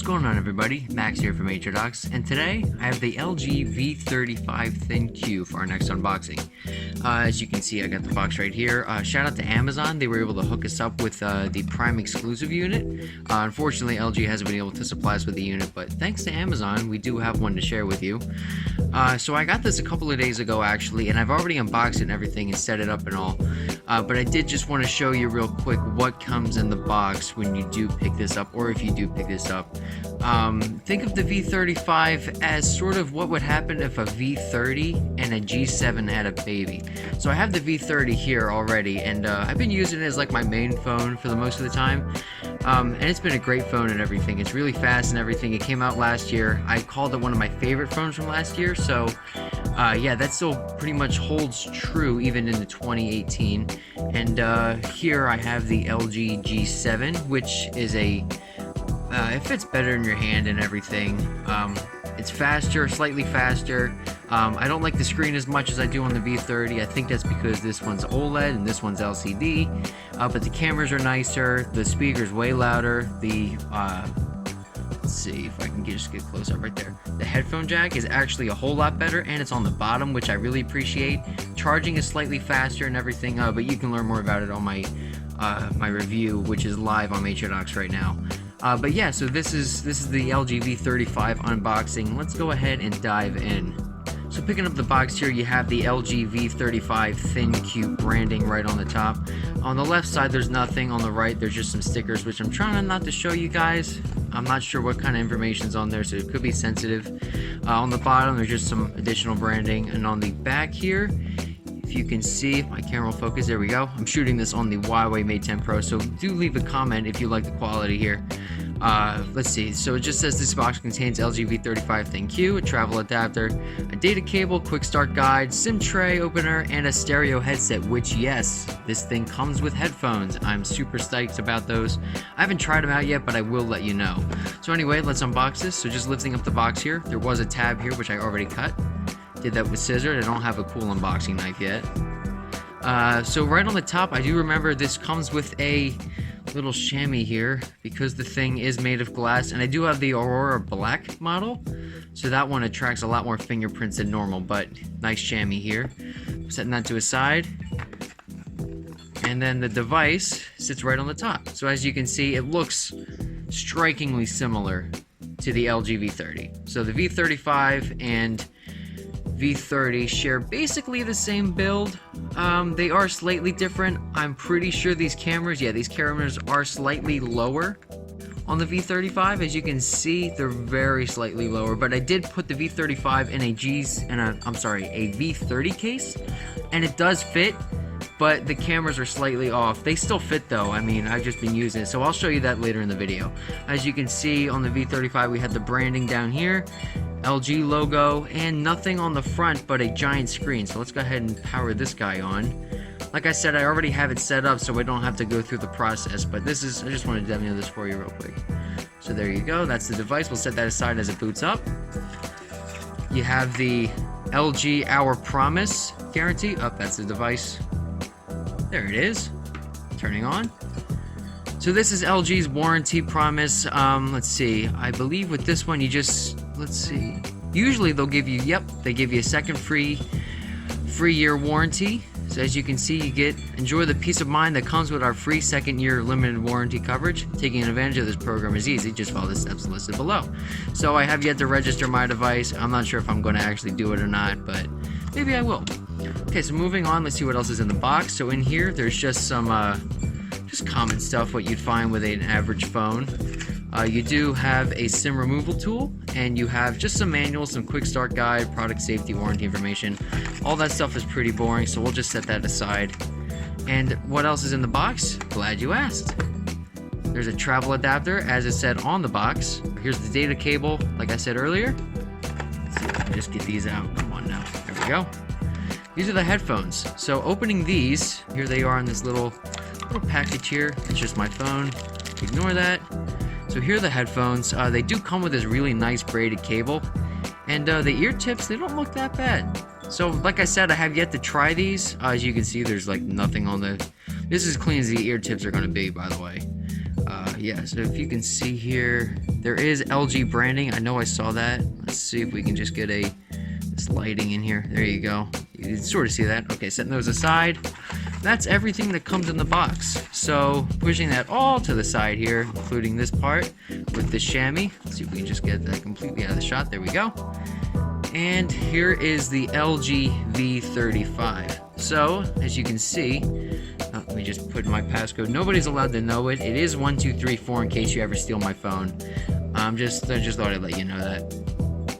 going on, everybody? Max here from Matridox, and today I have the LG V35 ThinQ for our next unboxing. As you can see, I got the box right here. Shout out to Amazon, they were able to hook us up with the Prime exclusive unit. Unfortunately, LG hasn't been able to supply us with the unit, but thanks to Amazon, we do have one to share with you. So I got this a couple of days ago actually, and I've already unboxed it and everything and set it up and all. But I did just want to show you real quick what comes in the box when you do pick this up, or if you do pick this up. Think of the V35 as sort of what would happen if a V30 and a G7 had a baby. So I have the V30 here already, and I've been using it as like my main phone for the most of the time. And it's been a great phone and everything. It's really fast and everything. It came out last year. I called it one of my favorite phones from last year, so yeah, that still pretty much holds true even into 2018. And here I have the LG G7, which is it fits better in your hand and everything. It's faster, slightly faster. I don't like the screen as much as I do on the V30. I think that's because this one's OLED and this one's LCD. But the cameras are nicer. The speaker's way louder. Let's see if I can just get close up right there. The headphone jack is actually a whole lot better, and it's on the bottom, which I really appreciate. Charging is slightly faster and everything, but you can learn more about it on my my review, which is live on Matridox right now. But yeah, so this is the LG V35 unboxing. Let's go ahead and dive in. So picking up the box here, you have the LG V35 ThinQ branding right on the top. On the left side, there's nothing. On the right, there's just some stickers, which I'm trying not to show you guys. I'm not sure what kind of information's on there, so it could be sensitive. On the bottom, there's just some additional branding. And on the back here, if you can see, if my camera will focus, there we go. I'm shooting this on the Huawei Mate 10 Pro, so do leave a comment if you like the quality here. Let's see, so it just says this box contains LG V35 ThinQ, a travel adapter, a data cable, quick start guide, SIM tray opener, and a stereo headset, which yes, this thing comes with headphones. I'm super stoked about those. I haven't tried them out yet, but I will let you know. So anyway, let's unbox this. So just lifting up the box here, there was a tab here, which I already cut. Did that with scissors. I don't have a cool unboxing knife yet. So right on the top, I do remember this comes with a little chamois here because the thing is made of glass, and I do have the Aurora Black model, so that one attracts a lot more fingerprints than normal, but nice chamois here. Setting that to a side, and then the device sits right on the top. So as you can see, it looks strikingly similar to the LG V30. So the V35 and V30 share basically the same build. They are slightly different. I'm pretty sure these cameras are slightly lower on the V35. As you can see, they're very slightly lower, but I did put the V35 in a V30 case, and it does fit, but the cameras are slightly off. They still fit though. I mean, I've just been using it, so I'll show you that later in the video. As you can see on the V35, we had the branding down here, LG logo, and nothing on the front but a giant screen. So let's go ahead and power this guy on. Like I said, I already have it set up so I don't have to go through the process, but I just wanted to demo this for you real quick. So there you go, that's the device. We'll set that aside as it boots up. You have the LG Our Promise guarantee. That's the device. There it is, turning on. So this is LG's warranty promise. Let's see, I believe with this one you just, let's see, usually they'll give you, they give you a second free year warranty. So as you can see, you enjoy the peace of mind that comes with our free second year limited warranty coverage. Taking advantage of this program is easy, just follow the steps listed below. So I have yet to register my device. I'm not sure if I'm going to actually do it or not, but maybe I will. Okay, so moving on, let's see what else is in the box. So in here, there's just some just common stuff, what you'd find with an average phone. You do have a SIM removal tool, and you have just some manuals, some quick start guide, product safety, warranty information. All that stuff is pretty boring, so we'll just set that aside. And what else is in the box? Glad you asked. There's a travel adapter, as it said on the box. Here's the data cable, like I said earlier. Let's see if I can just get these out. Come on now. There we go. These are the headphones. So opening these, here they are in this little package here. It's just my phone. Ignore that. So here are the headphones. They do come with this really nice braided cable, and the ear tips, they don't look that bad. So like I said, I have yet to try these. As you can see, there's like nothing on the, this is as clean as the ear tips are going to be, by the way. Yeah, so if you can see here, there is LG branding. I know I saw that. Let's see if we can just get this lighting in here. There you go. You can sort of see that. Okay, setting those aside. That's everything that comes in the box. So pushing that all to the side here, including this part with the chamois. Let's see if we can just get that completely out of the shot. There we go. And here is the LG V35. So, as you can see, let me just put my passcode. Nobody's allowed to know it. It is 1234 in case you ever steal my phone. I just thought I'd let you know that.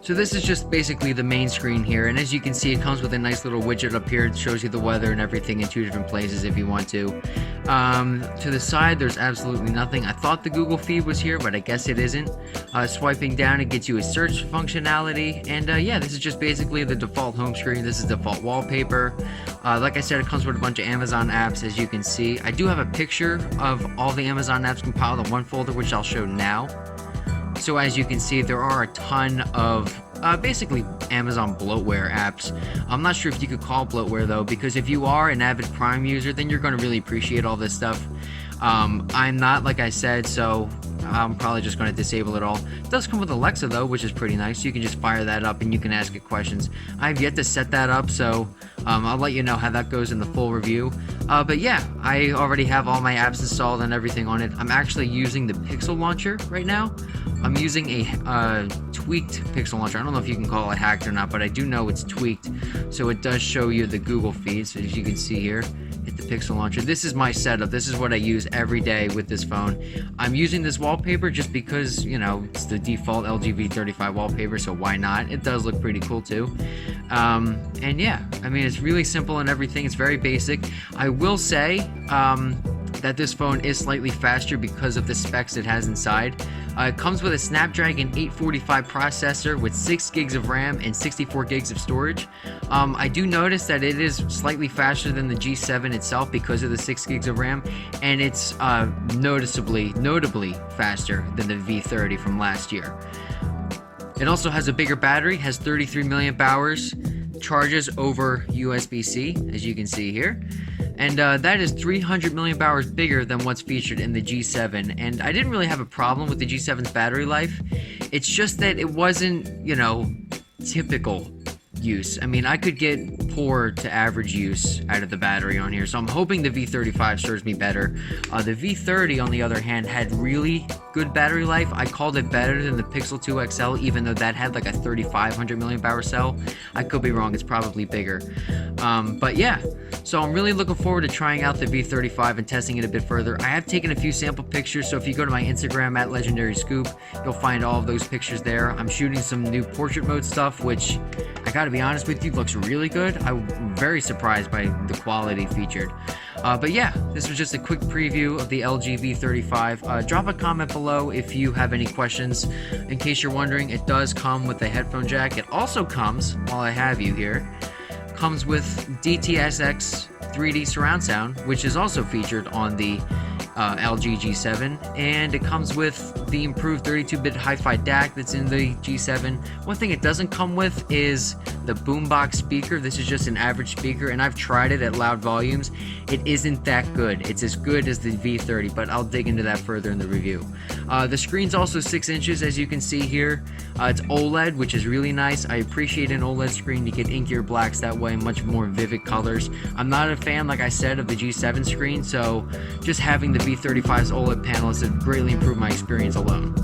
So this is just basically the main screen here, and as you can see, it comes with a nice little widget up here. It shows you the weather and everything in 2 different places if you want to. To the side, there's absolutely nothing. I thought the Google feed was here, but I guess it isn't. Swiping down, it gets you a search functionality, and yeah, this is just basically the default home screen. This is default wallpaper. Like I said, it comes with a bunch of Amazon apps, as you can see. I do have a picture of all the Amazon apps compiled in one folder, which I'll show now. So as you can see, there are a ton of basically Amazon bloatware apps. I'm not sure if you could call it bloatware though, because if you are an avid Prime user, then you're going to really appreciate all this stuff. I'm not, like I said, so I'm probably just going to disable it all. It does come with Alexa though, which is pretty nice. You can just fire that up and you can ask it questions. I've yet to set that up, so I'll let you know how that goes in the full review. But yeah, I already have all my apps installed and everything on it. I'm actually using the Pixel launcher right now. I'm using a tweaked Pixel launcher. I don't know if you can call it hacked or not, but I do know it's tweaked. So it does show you the Google feed. So as you can see here, hit the Pixel launcher. This is my setup. This is what I use every day with this phone. I'm using this wallpaper just because, you know, it's the default LG V35 wallpaper, so why not? It does look pretty cool too. And yeah, I mean, it's really simple and everything. It's very basic. I will say that this phone is slightly faster because of the specs it has inside. It comes with a Snapdragon 845 processor with 6 gigs of RAM and 64 gigs of storage. I do notice that it is slightly faster than the G7 itself because of the 6 gigs of RAM, and it's notably faster than the V30 from last year. It also has a bigger battery, has 33 milliamp hours, charges over USB-C, as you can see here. And that is 300 milliamp hours bigger than what's featured in the G7. And I didn't really have a problem with the G7's battery life. It's just that it wasn't, you know, typical use. I mean, I could get poor to average use out of the battery on here, so I'm hoping the V35 serves me better. The V30, on the other hand, had really good battery life. I called it better than the Pixel 2 XL, even though that had like a 3500 milliamp hour cell. I could be wrong, it's probably bigger. But yeah, so I'm really looking forward to trying out the V35 and testing it a bit further. I have taken a few sample pictures, so if you go to my Instagram at Legendary Scoop, you'll find all of those pictures there. I'm shooting some new portrait mode stuff, which I gotta be honest with you, looks really good. I'm very surprised by the quality featured. But yeah, this was just a quick preview of the LG V35. Drop a comment below if you have any questions. In case you're wondering, it does come with a headphone jack. It also comes, while I have you here, comes with DTS:X 3D surround sound, which is also featured on the LG G7, and it comes with the improved 32-bit hi-fi DAC that's in the G7. One thing it doesn't come with is the boombox speaker. This is just an average speaker, and I've tried it at loud volumes. It isn't that good. It's as good as the V30, but I'll dig into that further in the review. The screen's also 6 inches, as you can see here. It's OLED, which is really nice. I appreciate an OLED screen to get inkier blacks that way, much more vivid colors. I'm not a fan, like I said, of the G7 screen, so just having the V35's OLED panel has greatly improved my experience alone.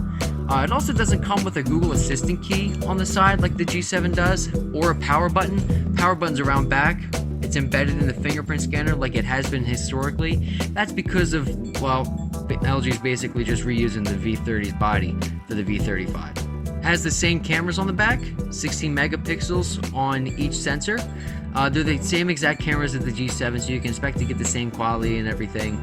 It also doesn't come with a Google Assistant key on the side like the G7 does, or a power button. Power button's around back. It's embedded in the fingerprint scanner like it has been historically. That's because of, well, LG's basically just reusing the V30's body for the V35. Has the same cameras on the back, 16 megapixels on each sensor. They're the same exact cameras as the G7, so you can expect to get the same quality and everything.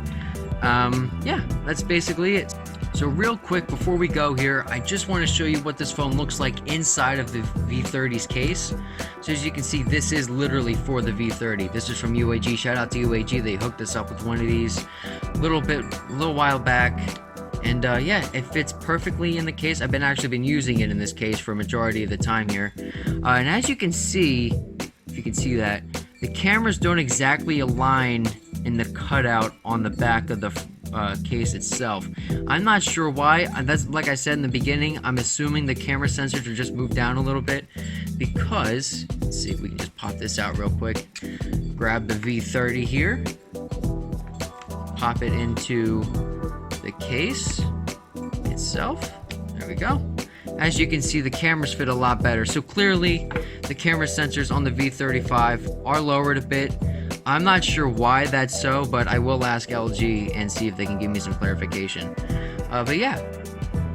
Yeah, that's basically it. So real quick before we go here, I just want to show you what this phone looks like inside of the V30's case. So as you can see, this is literally for the V30. This is from UAG. Shout out to UAG. They hooked us up with one of these a little while back. And yeah, it fits perfectly in the case. I've actually been using it in this case for a majority of the time here. And as you can see, if you can see that, the cameras don't exactly align in the cutout on the back of the case itself. I'm not sure why. That's like I said in the beginning, I'm assuming the camera sensors are just moved down a little bit because, let's see if we can just pop this out real quick. Grab the V30 here, pop it into the case itself. There we go. As you can see, the cameras fit a lot better. So clearly, the camera sensors on the V35 are lowered a bit. I'm not sure why that's so, but I will ask LG and see if they can give me some clarification. But yeah,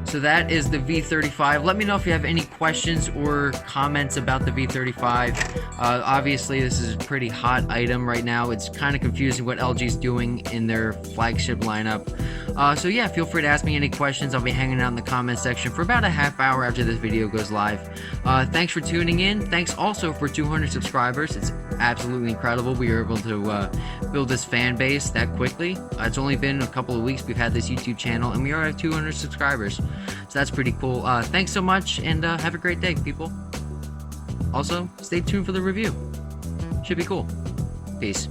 so that is the V35. Let me know if you have any questions or comments about the V35. Obviously, this is a pretty hot item right now. It's kind of confusing what LG's doing in their flagship lineup. So yeah, feel free to ask me any questions. I'll be hanging out in the comment section for about a half hour after this video goes live. Thanks for tuning in. Thanks also for 200 subscribers. It's absolutely incredible we were able to build this fan base that quickly. It's only been a couple of weeks we've had this YouTube channel, and we are at 200 subscribers. So that's pretty cool. Thanks so much, and have a great day, people. Also, stay tuned for the review. Should be cool. Peace.